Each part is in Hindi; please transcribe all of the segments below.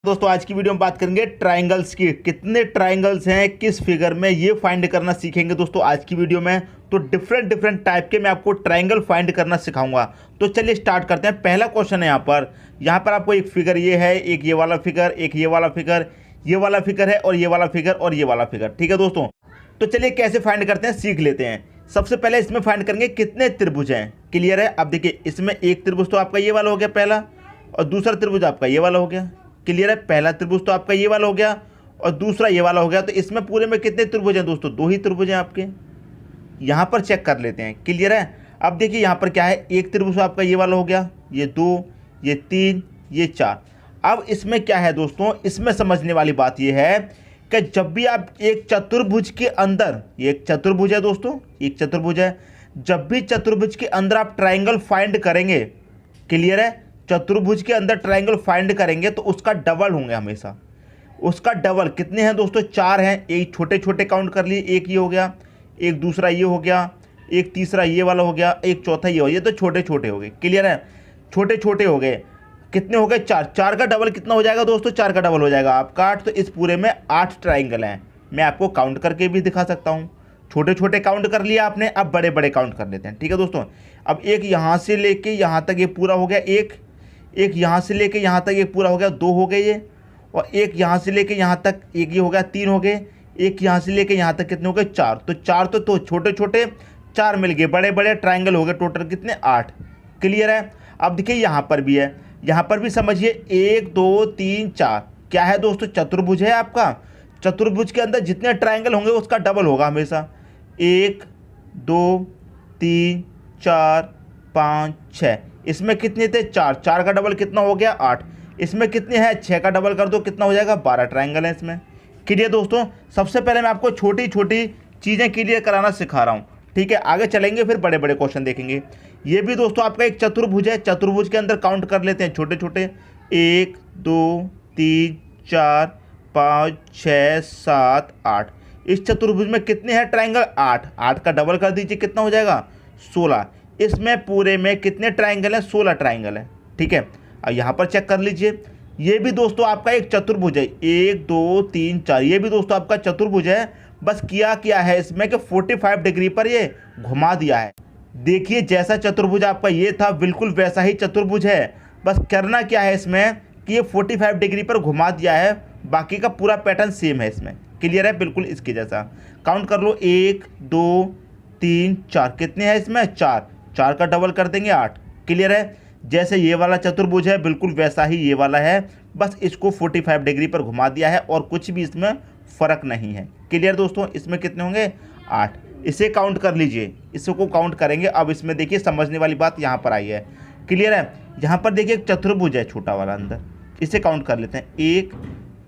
दोस्तों आज की वीडियो में बात करेंगे ट्रायंगल्स की। कितने ट्रायंगल्स हैं किस फिगर में, ये फाइंड करना सीखेंगे दोस्तों आज की वीडियो में। तो डिफरेंट टाइप के मैं आपको ट्रायंगल फाइंड करना सिखाऊंगा। तो चलिए स्टार्ट करते हैं। पहला क्वेश्चन है यहाँ पर आपको एक फिगर ये है, एक ये वाला फिगर, एक ये वाला फिगर, ये वाला फिगर है और ये वाला फिगर और ये वाला फिगर। ठीक है दोस्तों, तो चलिए कैसे फाइंड करते हैं सीख लेते हैं। सबसे पहले इसमें फाइंड करेंगे कितने त्रिभुज हैं। क्लियर है? अब देखिए इसमें एक त्रिभुज तो आपका ये वाला हो गया पहला, और दूसरा त्रिभुज आपका ये वाला हो गया। क्लियर है? पहला त्रिभुज तो आपका ये वाला हो गया और दूसरा ये वाला हो गया। तो इसमें पूरे में कितने त्रिभुज हैं दोस्तों? दो ही त्रिभुज हैं आपके। यहाँ पर चेक कर लेते हैं। क्लियर है? अब देखिए यहाँ पर क्या है, एक त्रिभुज आपका ये वाला हो गया, ये दो, ये तीन, ये चार। अब इसमें क्या है दोस्तों, इसमें समझने वाली बात ये है कि जब भी आप एक चतुर्भुज के अंदर, ये एक चतुर्भुज है दोस्तों, एक चतुर्भुज है, जब भी चतुर्भुज के अंदर आप ट्राइंगल फाइंड करेंगे, क्लियर है, चतुर्भुज के अंदर ट्राइंगल फाइंड करेंगे तो उसका डबल होंगे हमेशा। उसका डबल कितने हैं दोस्तों? चार हैं। एक छोटे छोटे काउंट कर लिए, एक ये हो गया, एक दूसरा ये हो गया, एक तीसरा ये वाला हो गया, एक चौथा ये हो गया। ये तो छोटे छोटे हो गए। क्लियर है? छोटे छोटे हो गए। कितने हो गए? चार। चार का डबल कितना हो जाएगा दोस्तों? चार का डबल हो जाएगा आपका आठ। तो इस पूरे में 8 ट्राइंगल हैं। मैं आपको काउंट करके भी दिखा सकता हूँ। छोटे छोटे काउंट कर लिया आपने, अब बड़े बड़े काउंट कर लेते हैं। ठीक है दोस्तों, अब एक यहाँ से लेके यहाँ तक ये पूरा हो गया, एक यहाँ से लेके यहाँ तक ये पूरा हो गया, दो हो गए ये, और एक यहाँ से लेके यहाँ तक एक ये हो गया, तीन हो गए, एक यहाँ से लेके यहाँ तक कितने हो गए? चार। तो चार तो छोटे छोटे चार मिल गए, बड़े बड़े ट्राइंगल हो गए, टोटल कितने? 8। क्लियर है? अब देखिए यहाँ पर भी है, यहाँ पर भी समझिए 1 2 3 4 क्या है दोस्तों? चतुर्भुज है आपका। चतुर्भुज के अंदर जितने ट्राइंगल होंगे उसका डबल होगा हमेशा। 1 2 3 4 5 6। इसमें कितने थे? चार। चार का डबल कितना हो गया? 8। इसमें कितने हैं? 6 का डबल कर दो, कितना हो जाएगा? 12 ट्राइंगल है इसमें। क्लियर दोस्तों? सबसे पहले मैं आपको छोटी छोटी चीज़ें क्लियर कराना सिखा रहा हूँ। ठीक है, आगे चलेंगे फिर बड़े बड़े क्वेश्चन देखेंगे। ये भी दोस्तों आपका एक चतुर्भुज है। चतुर्भुज के अंदर काउंट कर लेते हैं छोटे छोटे। 1 2 3 4 5 6 7 8। इस चतुर्भुज में कितने हैं ट्राइंगल? 8। 8 का डबल कर दीजिए, कितना हो जाएगा? 16। इसमें पूरे में कितने ट्राइंगल हैं? 16 ट्राइंगल हैं। ठीक है, अब यहाँ पर चेक कर लीजिए। ये भी दोस्तों आपका एक चतुर्भुज है। 1 2 3 4, ये भी दोस्तों आपका चतुर्भुज है। बस किया है इसमें कि 45 डिग्री पर ये घुमा दिया है। देखिए जैसा चतुर्भुज आपका ये था बिल्कुल वैसा ही चतुर्भुज है। बस करना क्या है इसमें कि ये 45 डिग्री पर घुमा दिया है, बाकी का पूरा पैटर्न सेम है इसमें। क्लियर है? बिल्कुल इसके जैसा। काउंट कर लो, 1 2 3 4। कितने हैं इसमें? 4। 4 का डबल कर देंगे, 8। क्लियर है? जैसे ये वाला चतुर्भुज है बिल्कुल वैसा ही ये वाला है, बस इसको 45 डिग्री पर घुमा दिया है और कुछ भी इसमें फ़र्क नहीं है। क्लियर दोस्तों? इसमें कितने होंगे? 8। इसे काउंट कर लीजिए, इसको काउंट करेंगे। अब इसमें देखिए समझने वाली बात यहाँ पर आई है। क्लियर है? यहाँ पर देखिए एक चतुर्भुज है छोटा वाला अंदर, इसे काउंट कर लेते हैं। 1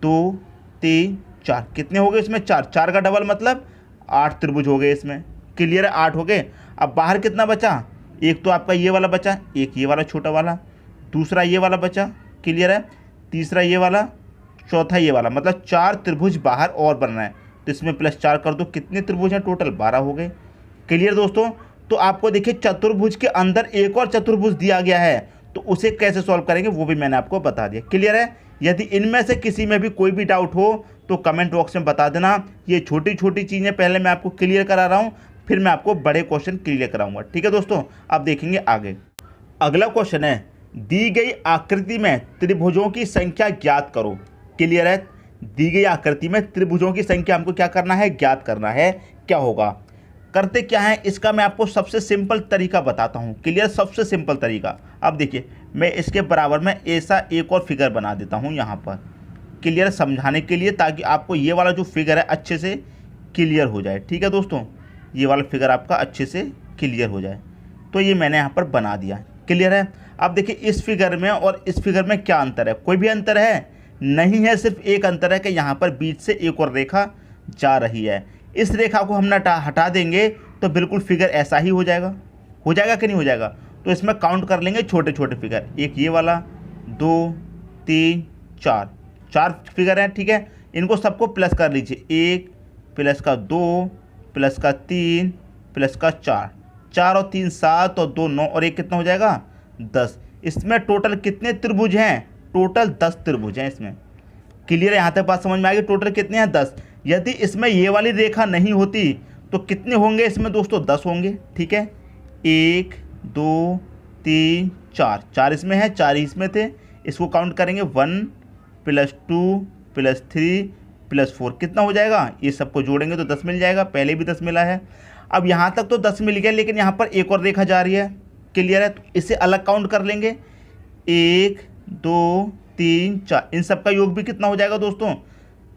2 3 4। कितने हो गए इसमें? 4। 4 का डबल मतलब 8 त्रिभुज हो गए इसमें। क्लियर है? 8 हो गए। अब बाहर कितना बचा? एक तो आपका ये वाला बचा, एक ये वाला छोटा वाला, दूसरा ये वाला बचा। क्लियर है? तीसरा ये वाला, चौथा ये वाला, मतलब 4 त्रिभुज बाहर और बनना है। तो इसमें +4 कर दो, कितने त्रिभुज हैं टोटल? 12 हो गए। क्लियर दोस्तों? तो आपको देखिए चतुर्भुज के अंदर एक और चतुर्भुज दिया गया है, तो उसे कैसे सॉल्व करेंगे वो भी मैंने आपको बता दिया। क्लियर है? यदि इनमें से किसी में भी कोई भी डाउट हो तो कमेंट बॉक्स में बता देना। ये छोटी छोटी चीज़ें पहले मैं आपको क्लियर करा रहा हूँ, फिर मैं आपको बड़े क्वेश्चन क्लियर कराऊंगा। ठीक है दोस्तों, अब देखेंगे आगे। अगला क्वेश्चन है, दी गई आकृति में त्रिभुजों की संख्या ज्ञात करो। क्लियर है? दी गई आकृति में त्रिभुजों की संख्या हमको क्या करना है? ज्ञात करना है। क्या होगा? करते क्या है इसका मैं आपको सबसे सिंपल तरीका बताता हूँ। क्लियर? सबसे सिंपल तरीका। अब देखिए मैं इसके बराबर में ऐसा एक और फिगर बना देता हूँ यहाँ पर। क्लियर? समझाने के लिए, ताकि आपको ये वाला जो फिगर है अच्छे से क्लियर हो जाए। ठीक है दोस्तों, ये वाला फिगर आपका अच्छे से क्लियर हो जाए। तो ये मैंने यहाँ पर बना दिया। क्लियर है? अब देखिए इस फिगर में और इस फिगर में क्या अंतर है? कोई भी अंतर है? नहीं है। सिर्फ एक अंतर है कि यहाँ पर बीच से एक और रेखा जा रही है। इस रेखा को हम हटा देंगे तो बिल्कुल फिगर ऐसा ही हो जाएगा। हो जाएगा कि नहीं हो जाएगा? तो इसमें काउंट कर लेंगे छोटे छोटे फिगर। एक ये वाला, 2 3 4, 4 फिगर हैं। ठीक है, इनको सबको प्लस कर लीजिए। 1 प्लस का 2 प्लस का 3 प्लस का 4। 4 और 3 7 और 2 9 और 1 कितना हो जाएगा? 10। इसमें टोटल कितने त्रिभुज हैं? टोटल 10 त्रिभुज हैं इसमें। क्लियर है, यहाँ तक बात समझ में आ गई। टोटल कितने हैं 10। यदि इसमें ये वाली रेखा नहीं होती तो कितने होंगे इसमें दोस्तों 10 होंगे। ठीक है, 1 2 3 4, 4 इसमें है, 4 ही इसमें थे। इसको काउंट करेंगे 1 + 2 + 3 + 4 कितना हो जाएगा, ये सबको जोड़ेंगे तो 10 मिल जाएगा। पहले भी 10 मिला है। अब यहाँ तक तो 10 मिल गया, लेकिन यहाँ पर एक और रेखा जा रही है। क्लियर है, तो इसे अलग काउंट कर लेंगे। 1 2 3 4, इन सब का योग भी कितना हो जाएगा दोस्तों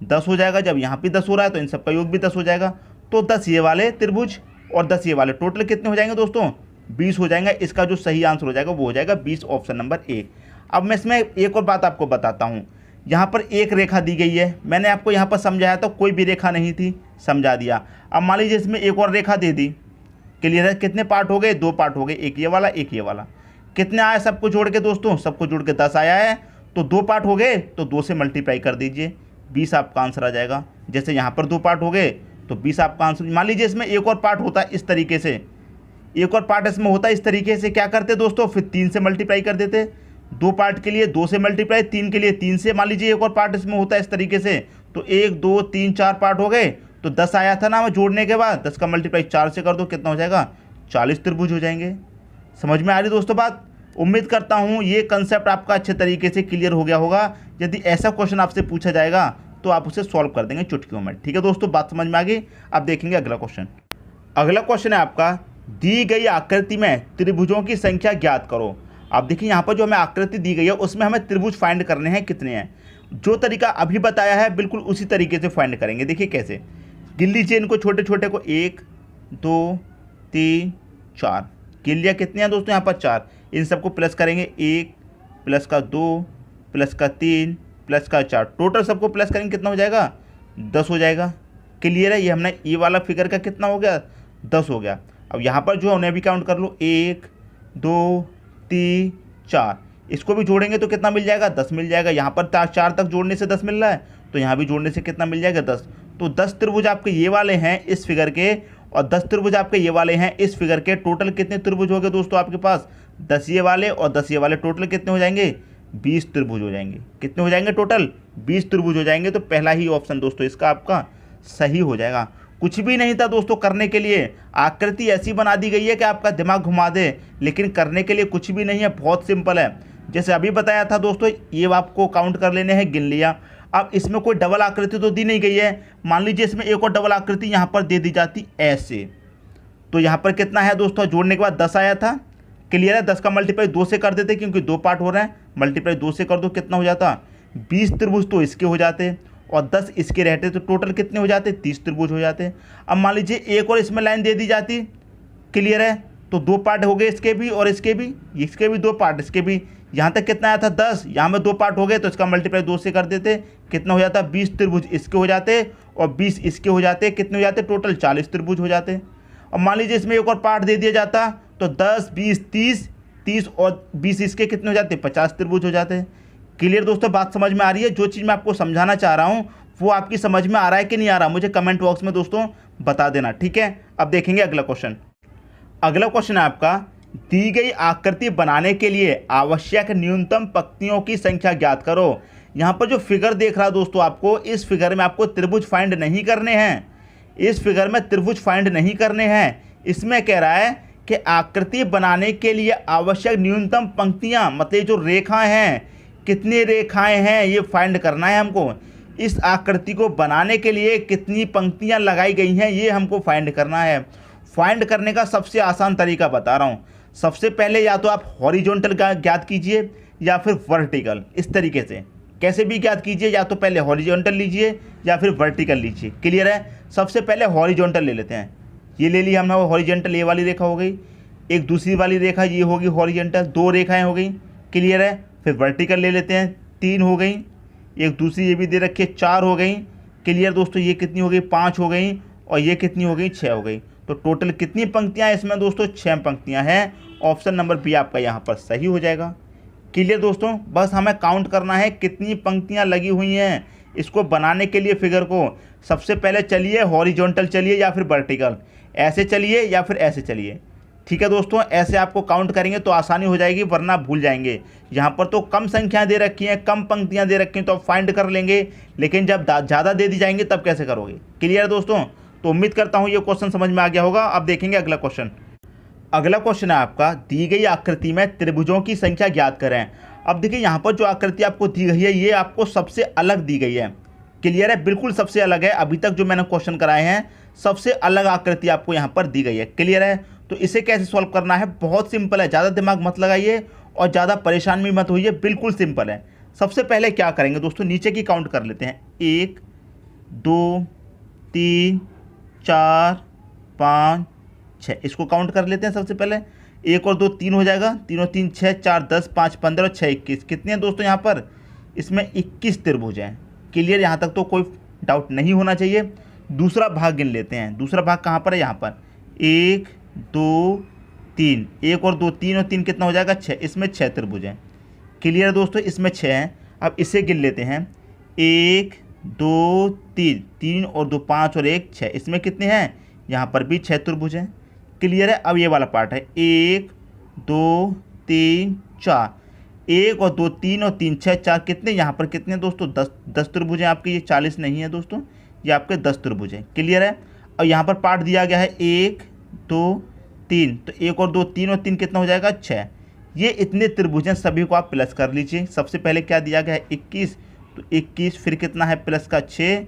10 हो जाएगा। जब यहाँ पे 10 हो रहा है तो इन सब का योग भी 10 हो जाएगा। तो 10 ये वाले त्रिभुज और 10 ये वाले, टोटल कितने हो जाएंगे दोस्तों 20 हो जाएंगे। इसका जो सही आंसर हो जाएगा वो हो जाएगा 20, ऑप्शन नंबर ए। अब मैं इसमें एक और बात आपको बताता हूँ। यहाँ पर एक रेखा दी गई है, मैंने आपको यहाँ पर समझाया था, कोई भी रेखा नहीं थी, समझा दिया। अब मान लीजिए इसमें एक और रेखा दे दी। क्लियर है, कितने पार्ट हो गए, 2 पार्ट हो गए, एक ये वाला एक ये वाला। कितने आया सबको जोड़ के दोस्तों, सबको जोड़ के 10 आया है। तो 2 पार्ट हो गए तो 2 से मल्टीप्लाई कर दीजिए, 20 आपका आंसर आ जाएगा। जैसे यहाँ पर 2 पार्ट हो गए तो 20 आपका आंसर। मान लीजिए इसमें एक और पार्ट होता है इस तरीके से, एक और पार्ट इसमें होता है इस तरीके से, क्या करते दोस्तों, फिर 3 से मल्टीप्लाई कर देते। 2 पार्ट के लिए 2 से मल्टीप्लाई, 3 के लिए 3 से। मान लीजिए एक और पार्ट इसमें होता है इस तरीके से, तो 1 2 3 4 पार्ट हो गए तो 10 आया था ना जोड़ने के बाद, 10 का मल्टीप्लाई 4 से कर दो, कितना हो जाएगा 40 त्रिभुज हो जाएंगे। समझ में आ रही दोस्तों बात। उम्मीद करता हूँ ये कंसेप्ट आपका अच्छे तरीके से क्लियर हो गया होगा। यदि ऐसा क्वेश्चन आपसे पूछा जाएगा तो आप उसे सॉल्व कर देंगे चुटकियों में। ठीक है दोस्तों, बात समझ में आ गई। अब देखेंगे अगला क्वेश्चन। अगला क्वेश्चन है आपका, दी गई आकृति में त्रिभुजों की संख्या ज्ञात करो। आप देखिए यहाँ पर जो हमें आकृति दी गई है उसमें हमें त्रिभुज फाइंड करने हैं, कितने हैं। जो तरीका अभी बताया है बिल्कुल उसी तरीके से फाइंड करेंगे। देखिए कैसे, गिन लीजिए इनको छोटे छोटे को, 1 2 3 4, गिन लिया। कितने हैं दोस्तों यहाँ पर 4। इन सबको प्लस करेंगे, 1 + का 2 + का 3 + का 4, टोटल सबको प्लस करेंगे कितना हो जाएगा 10 हो जाएगा। क्लियर है, ये हमने ये वाला फिगर का कितना हो गया 10 हो गया। अब यहाँ पर जो है उन्हें भी काउंट कर लो, 1 2 3 4, इसको भी जोड़ेंगे तो कितना मिल जाएगा 10 मिल जाएगा। यहाँ पर 4 तक जोड़ने से 10 मिल रहा है, तो यहाँ भी जोड़ने से कितना मिल जाएगा 10। तो 10 त्रिभुज आपके ये वाले हैं इस फिगर के, और 10 त्रिभुज आपके ये वाले हैं इस फिगर के। टोटल कितने त्रिभुज हो गए दोस्तों आपके पास 10 ये वाले और 10 ये वाले, टोटल कितने हो जाएंगे 20 त्रिभुज हो जाएंगे। कितने हो जाएंगे टोटल 20 त्रिभुज हो जाएंगे। तो पहला ही ऑप्शन दोस्तों इसका आपका सही हो जाएगा। कुछ भी नहीं था दोस्तों करने के लिए, आकृति ऐसी बना दी गई है कि आपका दिमाग घुमा दे, लेकिन करने के लिए कुछ भी नहीं है, बहुत सिंपल है। जैसे अभी बताया था दोस्तों, ये आपको काउंट कर लेने हैं, गिन लिया। अब इसमें कोई डबल आकृति तो दी नहीं गई है। मान लीजिए इसमें एक और डबल आकृति यहाँ पर दे दी जाती ऐसे, तो यहाँ पर कितना है दोस्तों, जोड़ने के बाद 10 आया था। क्लियर है, 10 का मल्टीप्लाई 2 से कर देते क्योंकि 2 पार्ट हो रहे हैं, मल्टीप्लाई 2 से कर दो, कितना हो जाता 20 त्रिभुज तो इसके हो जाते और 10 इसके रहते, तो टोटल कितने हो जाते 30 त्रिभुज हो जाते। अब मान लीजिए एक और इसमें लाइन दे दी जाती। क्लियर है, तो 2 पार्ट हो गए इसके भी और इसके भी 2 पार्ट, इसके भी। यहाँ तक कितना आया था 10, यहाँ में 2 पार्ट हो गए तो इसका मल्टीप्लाई 2 से कर देते, कितना हो जाता 20 त्रिभुज इसके हो जाते और 20 इसके हो जाते। कितने हो जाते टोटल 40 त्रिभुज हो जाते। अब मान लीजिए इसमें एक और पार्ट दे दिया जाता तो 10 20 30 और 20 इसके कितने हो जाते 50 त्रिभुज हो जाते। क्लियर दोस्तों, बात समझ में आ रही है। जो चीज़ मैं आपको समझाना चाह रहा हूँ वो आपकी समझ में आ रहा है कि नहीं आ रहा, मुझे कमेंट बॉक्स में दोस्तों बता देना। ठीक है, अब देखेंगे अगला क्वेश्चन। अगला क्वेश्चन है आपका, दी गई आकृति बनाने के लिए आवश्यक न्यूनतम पंक्तियों की संख्या ज्ञात करो। यहाँ पर जो फिगर देख रहा दोस्तों आपको, इस फिगर में आपको त्रिभुज फाइंड नहीं करने हैं, इस फिगर में त्रिभुज फाइंड नहीं करने हैं। इसमें कह रहा है कि आकृति बनाने के लिए आवश्यक न्यूनतम पंक्तियाँ, मतलब जो रेखाएं हैं, कितनी रेखाएं हैं ये फाइंड करना है हमको। इस आकृति को बनाने के लिए कितनी पंक्तियाँ लगाई गई हैं ये हमको फाइंड करना है। फाइंड करने का सबसे आसान तरीका बता रहा हूँ। सबसे पहले या तो आप हॉरिजॉन्टल ज्ञात कीजिए या फिर वर्टिकल, इस तरीके से कैसे भी ज्ञात कीजिए, या तो पहले हॉरिजॉन्टल लीजिए या फिर वर्टिकल लीजिए। क्लियर है, सबसे पहले हॉरिजॉन्टल ले लेते हैं। ये ले लिया हमने हॉरिजॉन्टल, ये वाली रेखा हो गई, एक दूसरी वाली रेखा ये होगी हॉरिजॉन्टल, 2 रेखाएं हो गई। क्लियर है, फिर वर्टिकल ले लेते हैं, 3 हो गई, एक दूसरी ये भी दे रखी है 4 हो गई। क्लियर दोस्तों, ये कितनी हो गई 5 हो गई और ये कितनी हो गई 6 हो गई। तो टोटल कितनी पंक्तियाँ हैं इसमें दोस्तों 6 पंक्तियाँ हैं। ऑप्शन नंबर बी आपका यहाँ पर सही हो जाएगा। क्लियर दोस्तों, बस हमें काउंट करना है कितनी पंक्तियाँ लगी हुई हैं इसको बनाने के लिए फिगर को। सबसे पहले चलिए हॉरिजॉन्टल चलिए या फिर वर्टिकल, ऐसे चलिए या फिर ऐसे चलिए। ठीक है दोस्तों, ऐसे आपको काउंट करेंगे तो आसानी हो जाएगी, वरना भूल जाएंगे। यहाँ पर तो कम संख्याएं दे रखी हैं, कम पंक्तियां दे रखी हैं, तो आप फाइंड कर लेंगे, लेकिन जब ज़्यादा दे दी जाएंगी तब कैसे करोगे। क्लियर है दोस्तों? तो उम्मीद करता हूँ ये क्वेश्चन समझ में आ गया होगा। अब देखेंगे अगला क्वेश्चन। अगला क्वेश्चन है आपका, दी गई आकृति में त्रिभुजों की संख्या ज्ञात करें। अब देखिए यहाँ पर जो आकृति आपको दी गई है ये आपको सबसे अलग दी गई है। क्लियर है? बिल्कुल सबसे अलग है। अभी तक जो मैंने क्वेश्चन कराए हैं सबसे अलग आकृति आपको यहाँ पर दी गई है। क्लियर है? तो इसे कैसे सॉल्व करना है, बहुत सिंपल है। ज़्यादा दिमाग मत लगाइए और ज़्यादा परेशान भी मत होइए, बिल्कुल सिंपल है। सबसे पहले क्या करेंगे दोस्तों, नीचे की काउंट कर लेते हैं। 1 2 3 4 5 6, इसको काउंट कर लेते हैं। सबसे पहले 1 और 2 3 हो जाएगा, 3 और 3 6, 4 10, 5 15 और 6 21। कितने हैं दोस्तों यहाँ पर? इसमें 21 त्रिभुज हैं। क्लियर? यहाँ तक तो कोई डाउट नहीं होना चाहिए। दूसरा भाग गिन लेते हैं। दूसरा भाग कहाँ पर है? यहाँ पर 1 2 3, 1 और 2 3 और 3 कितना हो जाएगा? 6। इसमें 6 त्रिभुज हैं। क्लियर दोस्तों? इसमें 6 हैं। अब इसे गिन लेते हैं। 1 2 3, 3 और 2 5 और 1 6। इसमें कितने हैं? यहाँ पर भी 6 त्रिभुज हैं। क्लियर है? अब ये वाला पार्ट है 1 2 3 4, 1 और 2 3 और 3 6 4, कितने यहाँ पर कितने दोस्तों? 10 त्रिभुज हैं आपके। ये 40 नहीं है दोस्तों, ये आपके 10 त्रिभुज हैं। क्लियर है? और यहाँ पर पार्ट दिया गया है 1 2 3, तो 1 और 2 3 और 3 कितना हो जाएगा? 6। ये इतने त्रिभुज हैं, सभी को आप प्लस कर लीजिए। सबसे पहले क्या दिया गया है? 21, तो 21 फिर कितना है? प्लस का 6,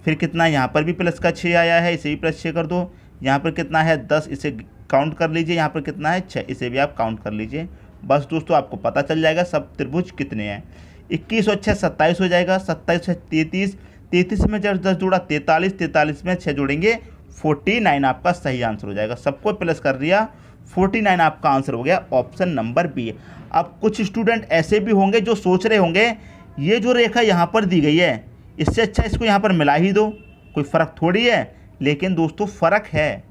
फिर कितना यहाँ पर भी प्लस का 6 आया है, इसे भी प्लस 6 कर दो। यहाँ पर कितना है? 10, इसे काउंट कर लीजिए। यहाँ पर कितना है? 6, इसे भी आप काउंट कर लीजिए। बस दोस्तों आपको पता चल जाएगा सब त्रिभुज कितने हैं। 21 और 6 27 हो जाएगा, 27 से 33, 33 में जब 10 जोड़ा 43, 43 में 6 जोड़ेंगे 49 आपका सही आंसर हो जाएगा। सबको प्लस कर दिया, 49 आपका आंसर हो गया। Option number B. अब कुछ स्टूडेंट ऐसे भी होंगे जो सोच रहे होंगे ये जो रेखा यहाँ पर दी गई है इससे अच्छा इसको यहाँ पर मिला ही दो, कोई फ़र्क थोड़ी है। लेकिन दोस्तों फ़र्क है,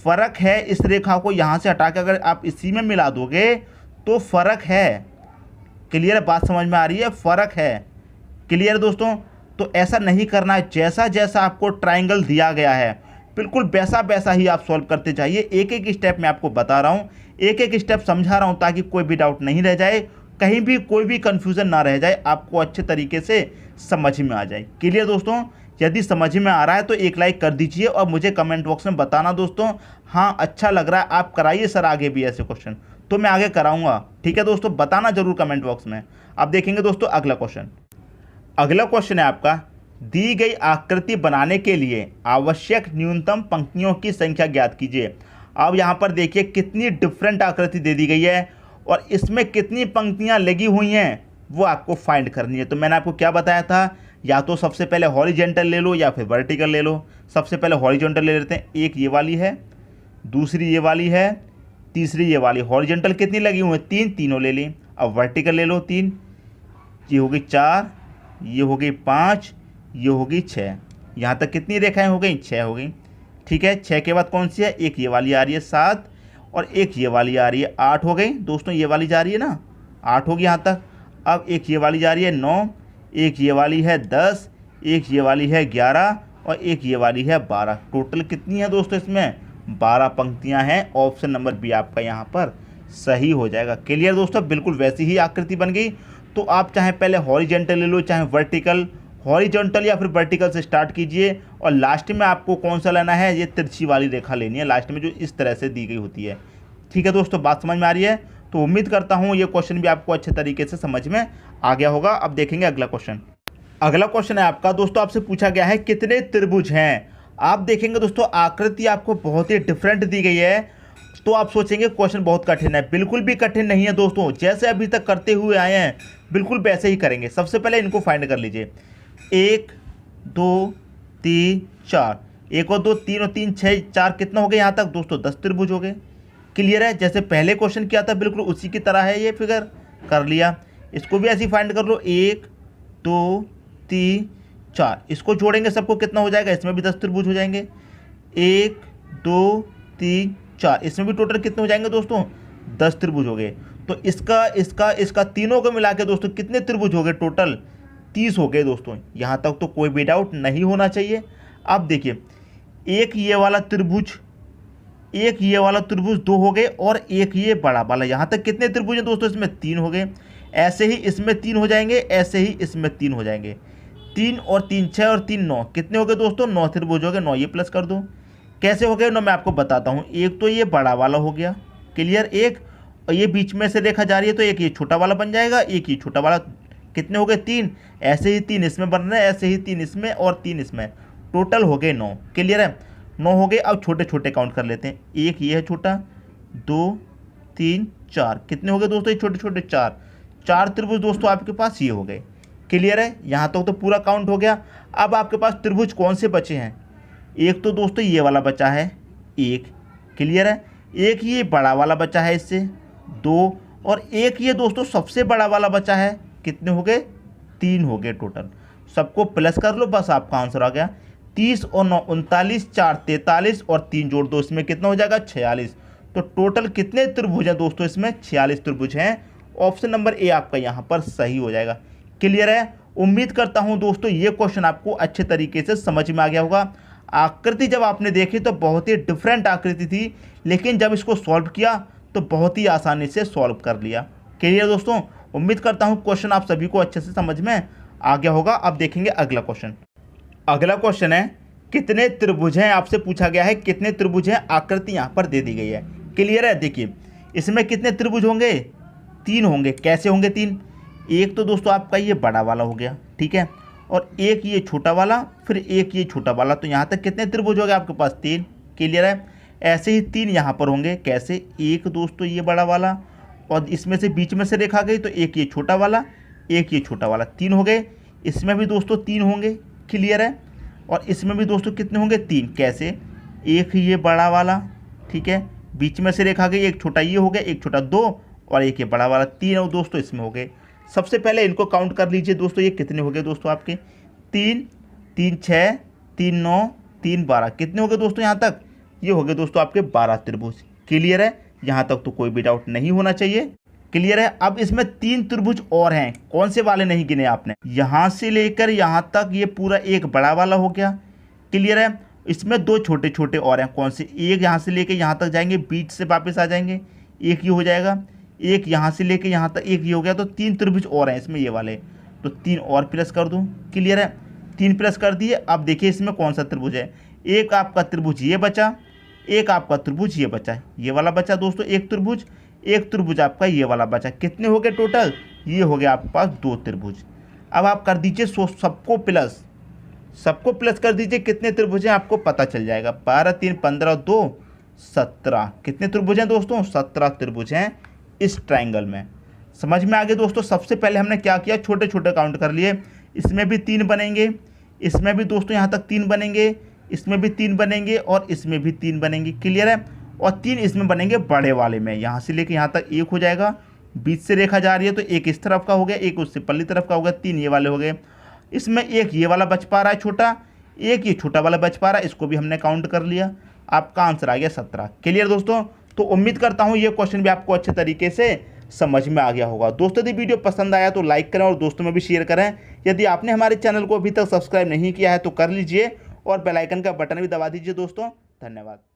फ़र्क है। इस रेखा को यहाँ से हटा के अगर आप इसी में मिला दोगे तो फ़र्क है। क्लियर है? बात समझ में आ रही है? फ़र्क है। क्लियर दोस्तों? तो ऐसा नहीं करना है। जैसा जैसा आपको ट्राइंगल दिया गया है बिल्कुल वैसा वैसा ही आप सॉल्व करते जाइए। एक एक स्टेप मैं आपको बता रहा हूँ, एक एक स्टेप समझा रहा हूँ ताकि कोई भी डाउट नहीं रह जाए, कहीं भी कोई भी कन्फ्यूज़न ना रह जाए, आपको अच्छे तरीके से समझ में आ जाए। क्लियर दोस्तों? यदि समझ में आ रहा है तो एक लाइक कर दीजिए और मुझे कमेंट बॉक्स में बताना दोस्तों, हाँ अच्छा लग रहा है, आप कराइए सर आगे भी ऐसे क्वेश्चन, तो मैं आगे कराऊंगा। ठीक है दोस्तों? बताना जरूर कमेंट बॉक्स में। अब देखेंगे दोस्तों अगला क्वेश्चन। अगला क्वेश्चन है आपका, दी गई आकृति बनाने के लिए आवश्यक न्यूनतम पंक्तियों की संख्या ज्ञात कीजिए। अब यहाँ पर देखिए कितनी डिफरेंट आकृति दे दी गई है और इसमें कितनी पंक्तियाँ लगी हुई हैं वो आपको फाइंड करनी है। तो मैंने आपको क्या बताया था, या तो सबसे पहले हॉरिजेंटल ले लो या फिर वर्टिकल ले लो। सबसे पहले हॉरिजेंटल ले लेते हैं। एक ये वाली है, दूसरी ये वाली है, तीसरी ये वाली। हॉरिजेंटल कितनी लगी हुई है? 3, तीनों ले ली। अब वर्टिकल ले लो 3, ये हो गई 4, ये हो गई 5, ये हो गई 6। यहाँ तक कितनी रेखाएं हो गई? 6 हो गई। ठीक है? 6 के बाद कौन सी है? एक ये वाली आ रही है 7 और एक ये वाली आ रही है 8 हो गई दोस्तों। ये वाली जा रही है ना, 8 होगी यहाँ तक। अब एक ये वाली जा रही है 9, एक ये वाली है 10, एक ये वाली है 11 और एक ये वाली है 12। टोटल कितनी है दोस्तों? इसमें 12 पंक्तियां हैं। ऑप्शन नंबर बी आपका यहाँ पर सही हो जाएगा। क्लियर दोस्तों? बिल्कुल वैसी ही आकृति बन गई। तो आप चाहे पहले हॉरिजेंटल ले लो चाहे वर्टिकल, हॉरिजॉन्टल या फिर वर्टिकल से स्टार्ट कीजिए और लास्ट में आपको कौन सा लेना है? ये तिरछी वाली रेखा लेनी है लास्ट में, जो इस तरह से दी गई होती है। ठीक है दोस्तों? बात समझ में आ रही है? तो उम्मीद करता हूँ ये क्वेश्चन भी आपको अच्छे तरीके से समझ में आ गया होगा। अब देखेंगे अगला क्वेश्चन। अगला क्वेश्चन है आपका दोस्तों, आपसे पूछा गया है कितने त्रिभुज हैं। आप देखेंगे दोस्तों आकृति आपको बहुत ही डिफरेंट दी गई है, तो आप सोचेंगे क्वेश्चन बहुत कठिन है। बिल्कुल भी कठिन नहीं है दोस्तों, जैसे अभी तक करते हुए आए हैं बिल्कुल वैसे ही करेंगे। सबसे पहले इनको फाइंड कर लीजिए। 1 2 3 4, 1 और 2 3 और 3 6 4, कितना हो गया यहाँ तक दोस्तों? 10 त्रिभुज हो गए। क्लियर है? जैसे पहले क्वेश्चन किया था बिल्कुल उसी की तरह है, ये फिगर कर लिया। इसको भी ऐसे ही फाइंड कर लो। 1 2 3 4, इसको जोड़ेंगे सबको कितना हो जाएगा? इसमें भी 10 त्रिभुज हो जाएंगे। 1 2 3 4, इसमें भी टोटल कितने हो जाएंगे दोस्तों? 10 त्रिभुज हो गए। तो इसका तीनों को मिला के दोस्तों कितने त्रिभुज हो गए? टोटल 30 हो गए दोस्तों। यहाँ तक तो कोई भी डाउट नहीं होना चाहिए। अब देखिए एक ये वाला त्रिभुज एक ये वाला त्रिभुज 2 हो गए और एक ये बड़ा वाला। यहाँ तक कितने त्रिभुज हैं दोस्तों? इसमें 3 हो गए। ऐसे ही इसमें 3 हो जाएंगे, ऐसे ही इसमें 3 हो जाएंगे। 3 और 3 6 और 3 9, कितने हो गए दोस्तों? 9 त्रिभुज हो गए। 9 ये प्लस कर दो। कैसे हो गए 9 मैं आपको बताता हूँ। एक तो ये बड़ा वाला हो गया, क्लियर, एक, और ये बीच में से रेखा जा रही है तो एक ये छोटा वाला बन जाएगा, एक ये छोटा वाला। कितने हो गए? 3। ऐसे ही 3 इसमें बन रहे हैं, ऐसे ही 3 इसमें और 3 इसमें, टोटल हो गए 9। क्लियर है? 9 हो गए। अब छोटे छोटे काउंट कर लेते हैं। एक ये है छोटा, 2 3 4, कितने हो गए दोस्तों? ये छोटे छोटे 4। 4 त्रिभुज दोस्तों आपके पास ये हो गए। क्लियर है? यहाँ तक तो पूरा काउंट हो गया। अब आपके पास त्रिभुज कौन से बचे हैं? एक तो दोस्तों ये वाला बचा है, एक, क्लियर है। एक ये बड़ा वाला बचा है, इससे 2, और एक ये दोस्तों सबसे बड़ा वाला बचा है। कितने हो गए? 3 हो गए टोटल। सबको प्लस कर लो, बस आपका आंसर आ गया। 30 और 9 39, 4 43 और 3 जोड़ दो, इसमें कितना हो जाएगा? 46। तो टोटल कितने त्रिभुज हैं दोस्तों? इसमें 46 त्रिभुज हैं। ऑप्शन नंबर ए आपका यहाँ पर सही हो जाएगा। क्लियर है? उम्मीद करता हूँ दोस्तों ये क्वेश्चन आपको अच्छे तरीके से समझ में आ गया होगा। आकृति जब आपने देखी तो बहुत ही डिफरेंट आकृति थी, लेकिन जब इसको सॉल्व किया तो बहुत ही आसानी से सॉल्व कर लिया। क्लियर दोस्तों? उम्मीद करता हूँ क्वेश्चन आप सभी को अच्छे से समझ में आ गया होगा। अब देखेंगे अगला क्वेश्चन। अगला क्वेश्चन है कितने त्रिभुज हैं, आपसे पूछा गया है कितने त्रिभुज हैं। आकृति यहाँ पर दे दी गई है। क्लियर है? देखिए इसमें कितने त्रिभुज होंगे? 3 होंगे। कैसे होंगे 3? एक तो दोस्तों आपका ये बड़ा वाला हो गया, ठीक है, और एक ये छोटा वाला, फिर एक ये छोटा वाला। तो यहाँ तक कितने त्रिभुज हो गए आपके पास? 3। क्लियर है? ऐसे ही 3 यहाँ पर होंगे। कैसे? एक दोस्तों ये बड़ा वाला, और इसमें से बीच में से रेखा गई तो एक ये छोटा वाला, एक ये छोटा वाला, 3 हो गए। इसमें भी दोस्तों 3 होंगे। क्लियर है? और इसमें भी दोस्तों कितने होंगे? 3। कैसे? एक ये बड़ा वाला, ठीक है, बीच में से रेखा गई, एक छोटा ये हो गया, एक छोटा 2, और एक ये बड़ा वाला 3 और दोस्तों इसमें हो गए। सबसे पहले इनको काउंट कर लीजिए दोस्तों। ये कितने हो गए दोस्तों आपके? 3 3 6 3 9 3 12, कितने हो गए दोस्तों यहाँ तक? ये हो गए दोस्तों आपके 12 त्रिभुज। क्लियर है? यहाँ तक तो कोई भी डाउट नहीं होना चाहिए। क्लियर है? अब इसमें 3 त्रिभुज और हैं। कौन से वाले नहीं गिने आपने? यहाँ से लेकर यहाँ तक ये पूरा एक बड़ा वाला हो गया। क्लियर है? इसमें 2 छोटे छोटे और हैं। कौन से? एक यहाँ से लेकर यहाँ तक जाएंगे, बीच से वापस आ जाएंगे, एक ये हो जाएगा। एक यहाँ से लेकर यहाँ तक एक ये हो गया। तो 3 त्रिभुज और हैं इसमें, ये वाले। तो 3 और प्लस कर दूँ। क्लियर है? 3 प्लस कर दिए। अब देखिए इसमें कौन सा त्रिभुज है। एक आपका त्रिभुज ये बचा, एक आपका त्रिभुज ये बचा, ये वाला बचा दोस्तों एक त्रिभुज, एक त्रिभुज आपका ये वाला बचा। कितने हो गए टोटल? ये हो गया आपके पास 2 त्रिभुज। अब आप कर दीजिए सबको प्लस, सबको प्लस कर दीजिए। कितने त्रिभुज हैं आपको पता चल जाएगा। 12 3 15 2 17, कितने त्रिभुज हैं दोस्तों? 17 त्रिभुज हैं इस ट्राइंगल में। समझ में आ गए दोस्तों? सबसे पहले हमने क्या किया? छोटे छोटे काउंट कर लिए। इसमें भी 3 बनेंगे, इसमें भी दोस्तों यहाँ तक 3 बनेंगे, इसमें भी 3 बनेंगे, और इसमें भी 3 बनेंगे। क्लियर है? और 3 इसमें बनेंगे बड़े वाले में। यहाँ से लेके यहाँ तक 1 हो जाएगा। बीच से रेखा जा रही है तो एक इस तरफ का हो गया, एक उससे पल्ली तरफ का हो गया, 3 ये वाले हो गए। इसमें एक ये वाला बच पा रहा है छोटा, एक ये छोटा वाला बच पा रहा है, इसको भी हमने काउंट कर लिया। आपका आंसर आ गया 17। क्लियर दोस्तों? तो उम्मीद करता हूँ ये क्वेश्चन भी आपको अच्छे तरीके से समझ में आ गया होगा। दोस्तों यदि वीडियो पसंद आया तो लाइक करें और दोस्तों में भी शेयर करें। यदि आपने हमारे चैनल को अभी तक सब्सक्राइब नहीं किया है तो कर लीजिए, और बेल आइकन का बटन भी दबा दीजिए दोस्तों। धन्यवाद।